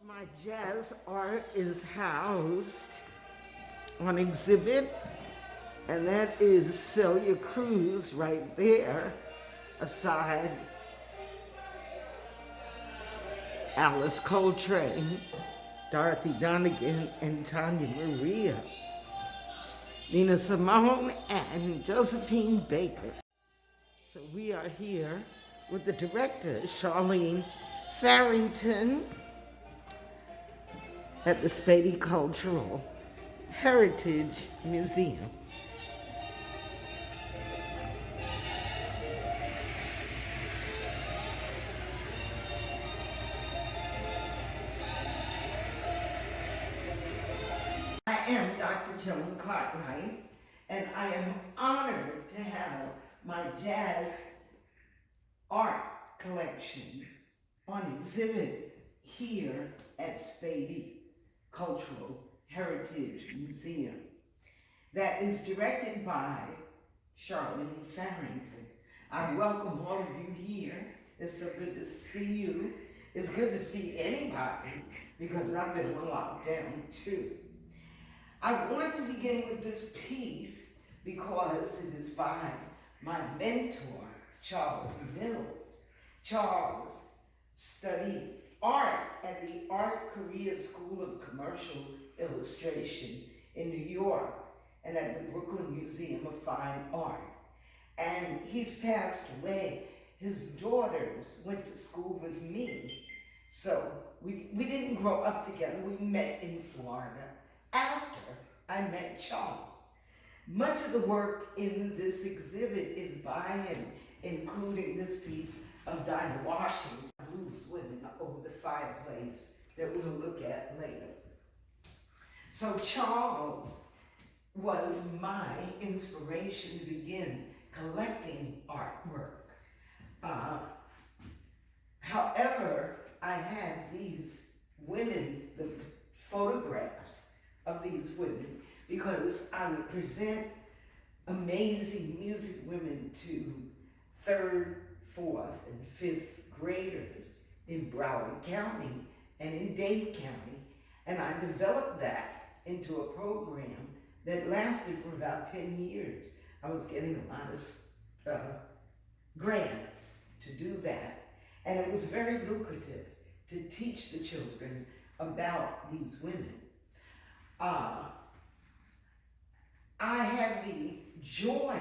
My jazz art is housed on exhibit, and that is Celia Cruz right there, aside Alice Coltrane, Dorothy Donegan, and Tanya Maria, Nina Simone, and Josephine Baker. So we are here with the director, Charlene Farrington, at the Spady Cultural Heritage Museum. I am Dr. Joan Cartwright, and I am honored to have my jazz art collection on exhibit here at Spady Cultural Heritage Museum that is directed by Charlene Farrington. I welcome all of you here. It's so good to see you. It's good to see anybody because I've been on lockdown too. I want to begin with this piece because it is by my mentor, Charles Mills. Charles studied art at the Art Career School of Commercial Illustration in New York and at the Brooklyn Museum of Fine Art. And he's passed away. His daughters went to school with me. So we didn't grow up together. We met in Florida after I met Charles. Much of the work in this exhibit is by him, including this piece of Dinah Washington, Blues Women Over the Fireplace, that we'll look at later. So Charles was my inspiration to begin collecting artwork. However, I had these women, the photographs of these women, because I would present amazing music women to 3rd, 4th, and 5th graders in Broward County and in Dade County. And I developed that into a program that lasted for about 10 years. I was getting a lot of grants to do that. And it was very lucrative to teach the children about these women. I had the joy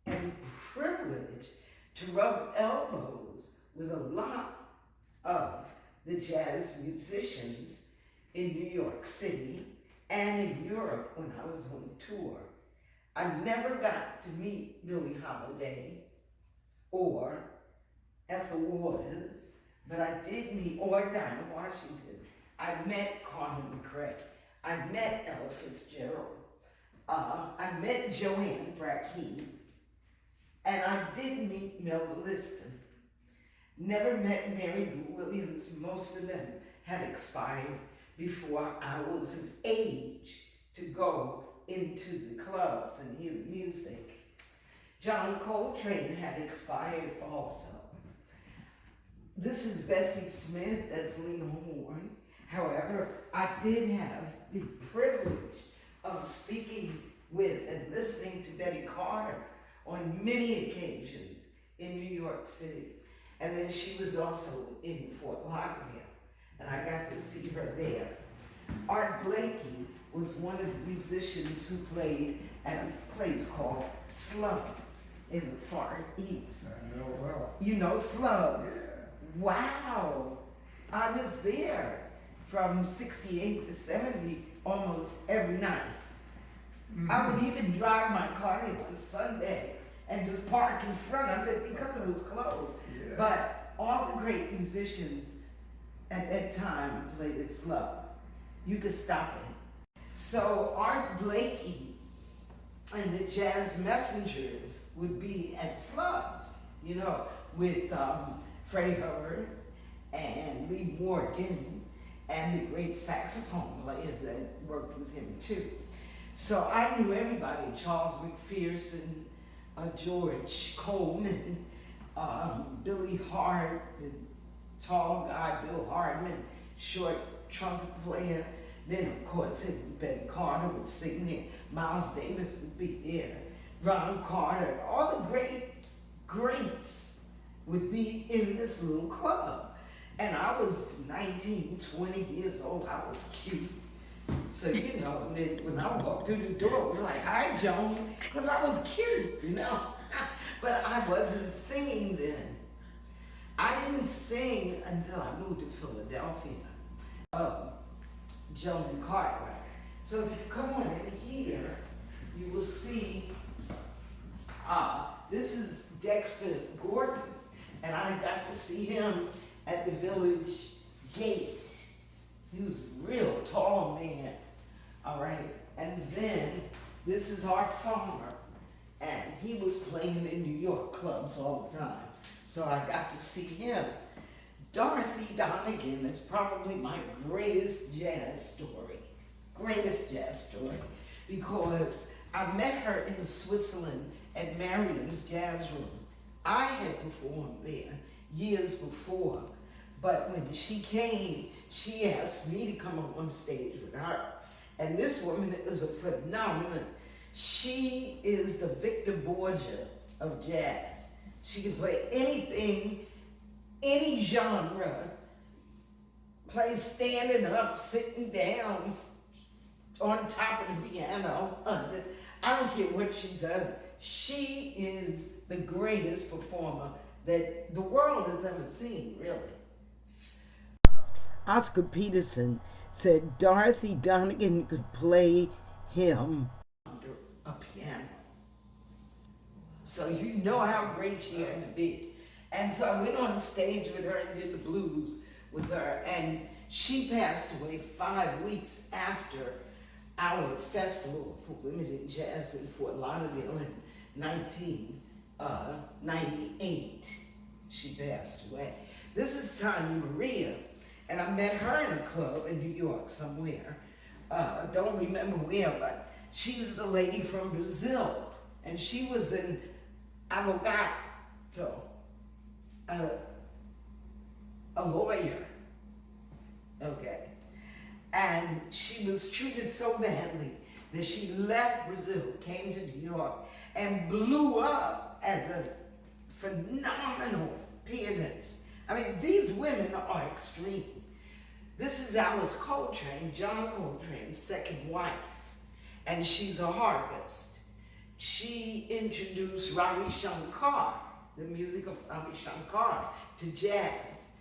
and privilege to rub elbows with a lot of the jazz musicians in New York City and in Europe when I was on tour. I never got to meet Billie Holiday or Ethel Waters, but I did meet, or Dinah Washington. I met Carmen McRae. I met Ella Fitzgerald. I met Joanne Brackeen. And I did meet Melba Liston. Never met Mary Lou Williams. Most of them had expired before I was of age to go into the clubs and hear the music. John Coltrane had expired also. This is Bessie Smith as Lena Horne. However, I did have the privilege of speaking with and listening to Betty Carter on many occasions in New York City. And then she was also in Fort Lauderdale, and I got to see her there. Art Blakey was one of the musicians who played at a place called Slums in the Far East. I know well. You know Slums? Yeah. Wow. I was there from 68 to 70 almost every night. Mm-hmm. I would even drive my car there on Sunday and just park in front of it because it was closed. Yeah. But all the great musicians at that time played at Slum. You could stop it. So Art Blakey and the Jazz Messengers would be at Slum, you know, with Freddie Hubbard and Lee Morgan and the great saxophone players that worked with him too. So I knew everybody, Charles McPherson, George Coleman, Billy Hart, the tall guy, Bill Hardman, short trumpet player. Then, of course, Ben Carter would sing there. Miles Davis would be there. Ron Carter, all the greats would be in this little club. And I was 19, 20 years old. I was cute. So, you know, and then when I walked through the door, it was like, hi, Joan, because I was cute, you know. But I wasn't singing then. I didn't sing until I moved to Philadelphia. Joan Cartwright. So if you come on in here, you will see, this is Dexter Gordon, and I got to see him at the village gate. He was a real tall man, all right? And then this is Art Farmer, and he was playing in New York clubs all the time. So I got to see him. Dorothy Donegan is probably my greatest jazz story, because I met her in Switzerland at Marion's Jazz Room. I had performed there years before, but when she came, she asked me to come up on stage with her. And this woman is a phenomenon. She is the Victor Borgia of jazz. She can play anything, any genre, play standing up, sitting down, on top of the piano, under. I don't care what she does. She is the greatest performer that the world has ever seen, really. Oscar Peterson said Dorothy Donegan could play him under a piano. So you know how great she had to be. And so I went on stage with her and did the blues with her, and she passed away 5 weeks after our festival for women in jazz in Fort Lauderdale in 1998. She passed away. This is Tanya Maria, and I met her in a club in New York somewhere. Don't remember where, but she's the lady from Brazil, and she was in Avogato, a lawyer, okay. And she was treated so badly that she left Brazil, came to New York, and blew up as a phenomenal pianist. I mean, these women are extreme. This is Alice Coltrane, John Coltrane's second wife, and she's a harpist. She introduced Ravi Shankar, the music of Ravi Shankar, to jazz,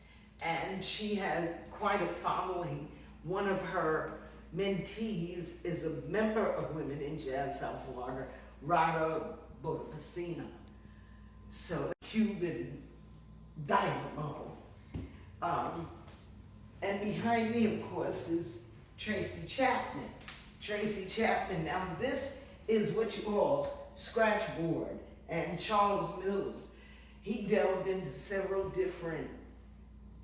and she had quite a following. One of her mentees is a member of Women in Jazz South Florida, Rada Botafacina. So Cuban dynamo. And behind me, of course, is Tracy Chapman. Tracy Chapman. Now this is what you call scratchboard. And Charles Mills, he delved into several different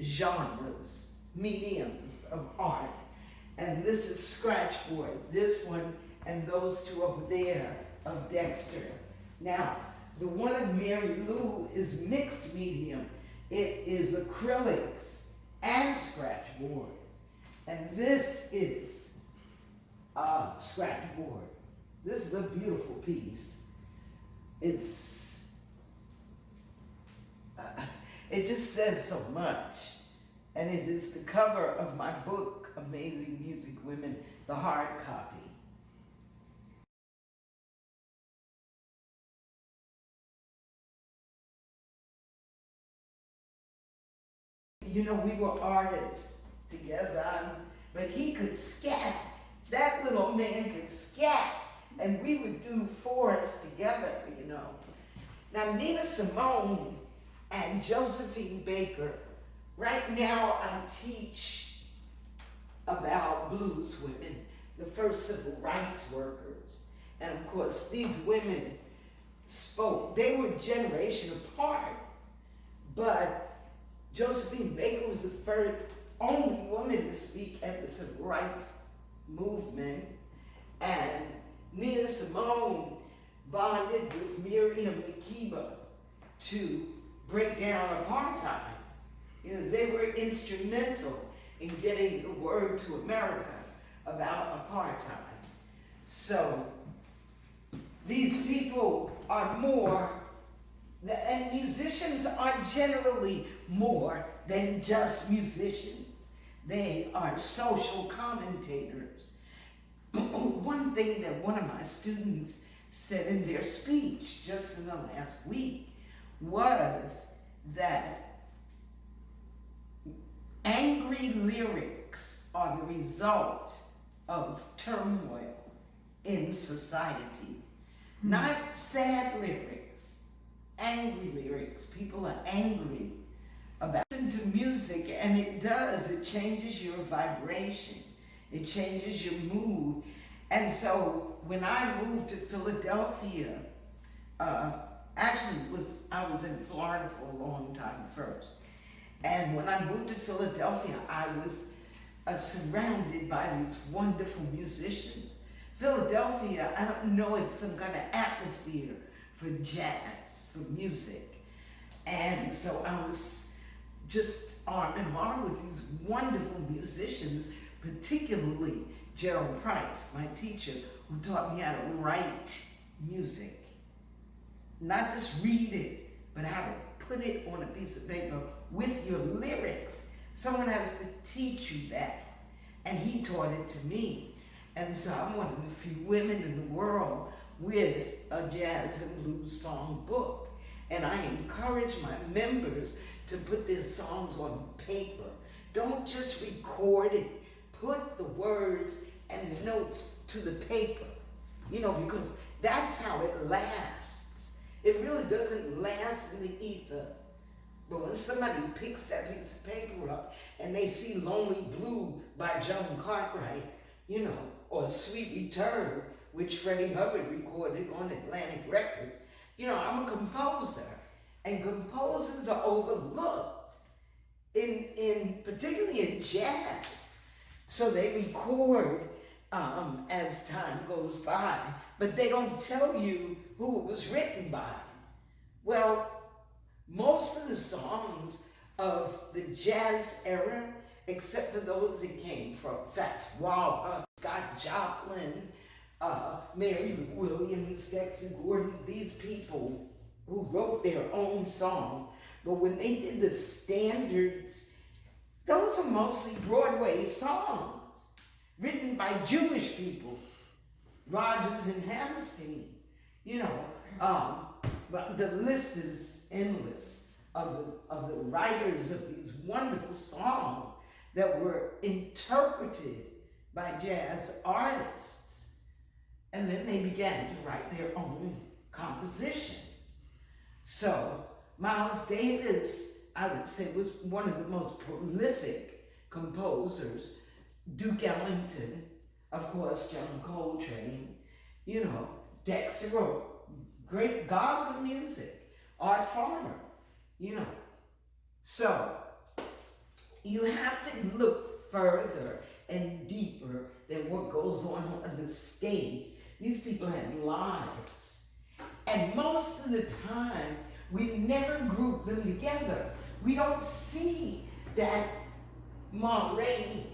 genres, mediums of art. And this is scratchboard, this one and those two over there of Dexter. Now, the one of Mary Lou is mixed medium. It is acrylics and scratchboard. And this is scratchboard. This is a beautiful piece. It's, it just says so much. And it is the cover of my book, Amazing Music Women, the hard copy. You know, we were artists together, but he could scat. That little man could scat, and we would do fours together, you know. Now, Nina Simone and Josephine Baker, right now I teach about blues women, the first civil rights workers. And of course, these women spoke. They were a generation apart, but Josephine Baker was the first, only woman to speak at the civil rights movement. And Nina Simone bonded with Miriam Makeba to break down apartheid. You know, they were instrumental in getting the word to America about apartheid. So these people are more, and musicians are generally more than just musicians. They are social commentators. One thing that one of my students said in their speech just in the last week was that angry lyrics are the result of turmoil in society. Not sad lyrics, angry lyrics. People are angry about listen to music, and it changes your vibration. It changes your mood. And so when I moved to Philadelphia, I was in Florida for a long time first. And when I moved to Philadelphia, I was surrounded by these wonderful musicians. Philadelphia, I don't know, it's some kind of atmosphere for jazz, for music. And so I was just arm in arm with these wonderful musicians, particularly Gerald Price, my teacher, who taught me how to write music. Not just read it, but how to put it on a piece of paper with your lyrics. Someone has to teach you that. And he taught it to me. And so I'm one of the few women in the world with a jazz and blues song book. And I encourage my members to put their songs on paper. Don't just record it. Put the words and the notes to the paper, because that's how it lasts. It really doesn't last in the ether. But when somebody picks that piece of paper up and they see Lonely Blue by Joan Cartwright, or Sweet Return, which Freddie Hubbard recorded on Atlantic Records, I'm a composer. And composers are overlooked, particularly in jazz. So they record as time goes by, but they don't tell you who it was written by. Well, most of the songs of the jazz era, except for those that came from Fats Waller, Scott Joplin, Mary Lou Williams, Dexter Gordon, these people who wrote their own song, but when they did the standards, those are mostly Broadway songs written by Jewish people, Rodgers and Hammerstein, but the list is endless of the writers of these wonderful songs that were interpreted by jazz artists. And then they began to write their own compositions. So Miles Davis, I would say, was one of the most prolific composers. Duke Ellington, of course, John Coltrane, Dexter Gordon, great gods of music, Art Farmer, So you have to look further and deeper than what goes on the stage. These people had lives. And most of the time, we never group them together. We don't see that Ma Rainey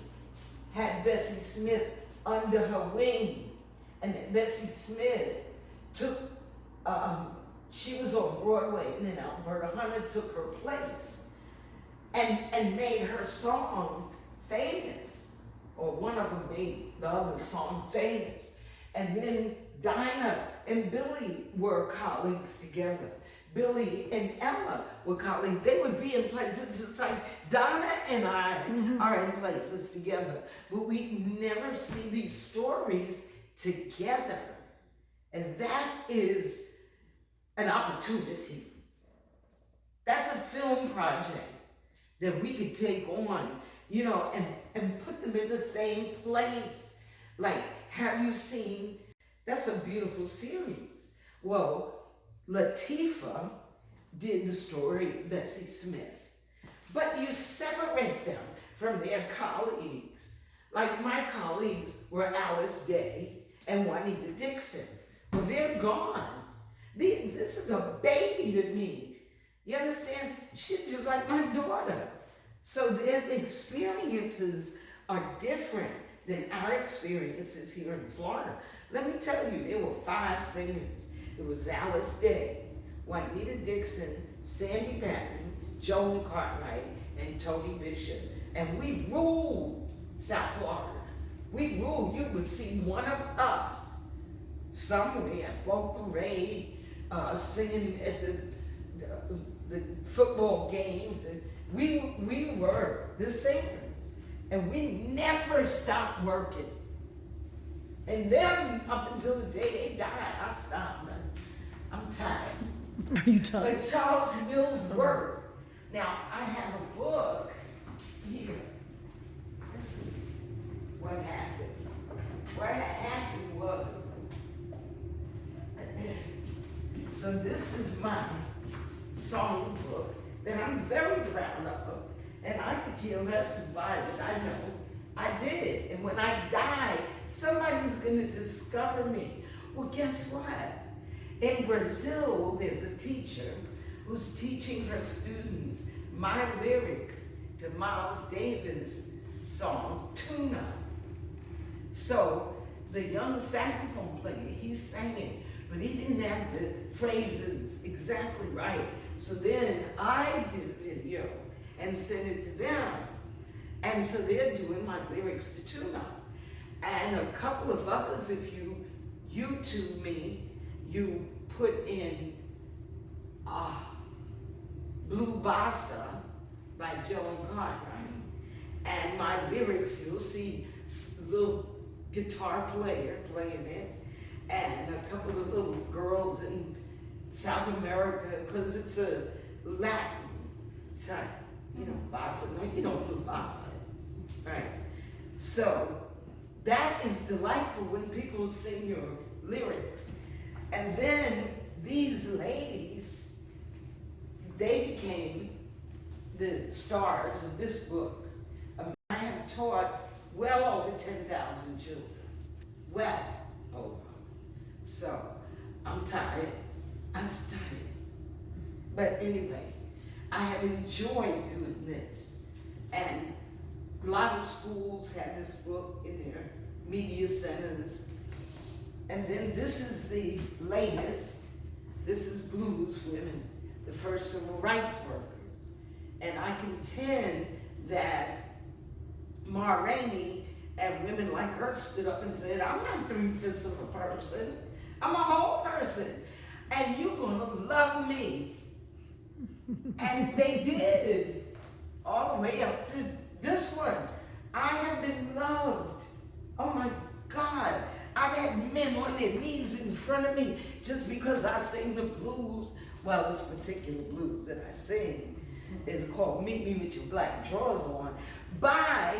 had Bessie Smith under her wing, and that Bessie Smith took, she was on Broadway, and then Alberta Hunter took her place and made her song famous, or one of them made the other song famous. And then Dinah and Billy were colleagues together. Billy and Ella were colleagues. They would be in places just like Donna and I are in places together. But we never see these stories together. And that is an opportunity. That's a film project that we could take on, and put them in the same place. Like, have you seen, that's a beautiful series. Well, Latifah did the story of Bessie Smith, but you separate them from their colleagues. Like my colleagues were Alice Day and Juanita Dixon. Well, they're gone. This is a baby to me. You understand? She's just like my daughter. So their experiences are different than our experiences here in Florida. Let me tell you, there were 5 singers. It was Alice Day, Juanita Dixon, Sandy Patton, Joan Cartwright, and Tony Bishop. And we ruled South Florida. We ruled. You would see one of us somewhere at boat parade, singing at the football games. And we were the singers. And we never stopped working. And then up until the day they died, I stopped. I'm tired. Are you tired? But Charles Mills worked. Now, I have a book here. This is what happened. What happened was, so this is my song book that I'm very proud of, and I could care less who buys it. I know I did it, and when I die, somebody's gonna discover me. Well, guess what? In Brazil, there's a teacher who's teaching her students my lyrics to Miles Davis' song, Tuna. So the young saxophone player, he sang it, but he didn't have the phrases exactly right. So then I did a video and sent it to them. And so they're doing my lyrics to Tuna. And a couple of others, if you YouTube me, you put in Blue Bossa by Joan Cartwright, and my lyrics, you'll see a little guitar player playing it, and a couple of little girls in South America, because it's a Latin type, bossa. No, you don't do bossa, right? So that is delightful when people sing your lyrics. And then these ladies, they became the stars of this book. I have taught well over 10,000 children. Well over. So I'm tired. I'm tired. But anyway, I have enjoyed doing this. And a lot of schools have this book in their media centers. And then this is the latest. This is Blues Women, the first civil rights workers. And I contend that Ma Rainey and women like her stood up and said, I'm not 3/5 of a person. I'm a whole person. And you're gonna love me. And they did, all the way up to this one. I have been loved. Oh my God. I've had men on their knees in front of me just because I sing the blues. Well, this particular blues that I sing is called Meet Me With Your Black Drawers On by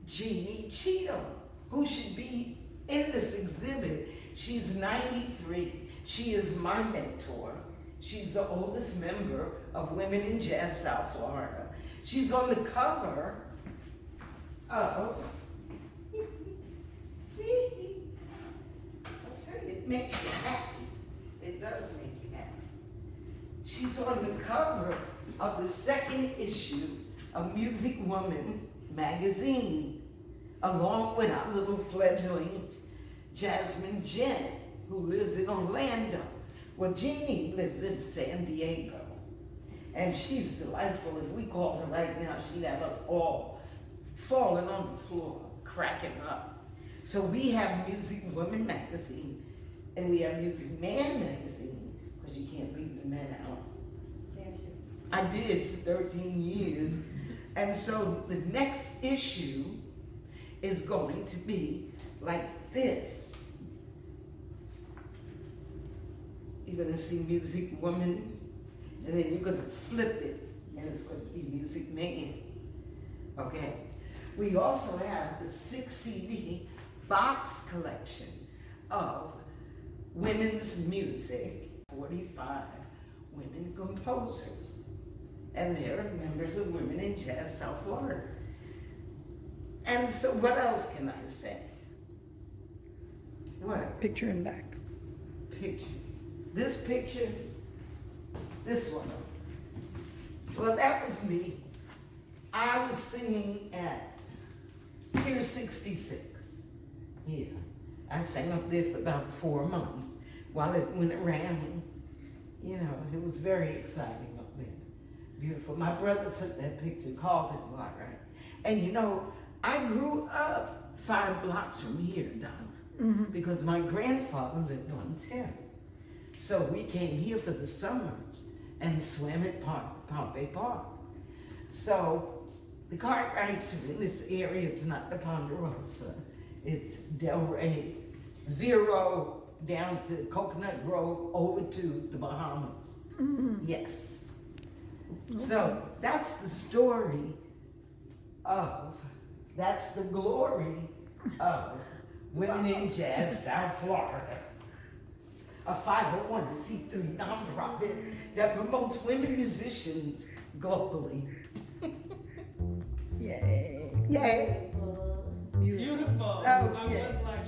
Jeannie Cheatham, who should be in this exhibit. She's 93. She is my mentor. She's the oldest member of Women in Jazz South Florida. She's on the cover of it makes you happy. It does make you happy. She's on the cover of the 2nd issue of Music Woman magazine, along with our little fledgling Jasmine Jen, who lives in Orlando. Well, Jeannie lives in San Diego, and she's delightful. If we called her right now, she'd have us all falling on the floor, cracking up. So we have Music Woman magazine, and we have Music Man magazine, because you can't leave the men out. I did for 13 years. And so the next issue is going to be like this. You're going to see Music Woman, and then you're going to flip it, and it's going to be Music Man. Okay? We also have the 6 CD box collection of women's music, 45 women composers. And they're members of Women in Jazz South Florida. And so what else can I say? What? Picture in back. Picture. This picture, this one. Well, that was me. I was singing at Pier 66. Yeah, I sang up there for about 4 months while it went around. You know, it was very exciting up there. Beautiful. My brother took that picture, called it Cartwright. And you know, I grew up 5 blocks from here, Donna, because my grandfather lived on 10. So we came here for the summers and swam at Pompey Park. So the Cartwrights are in this area. It's not the Ponderosa. It's Delray, Vero, down to Coconut Grove, over to the Bahamas. Yes. So that's the story of, that's the glory of Women in Jazz South Florida, a 501c3 nonprofit that promotes women musicians globally. Yay. Yay. Beautiful. Okay. I was like,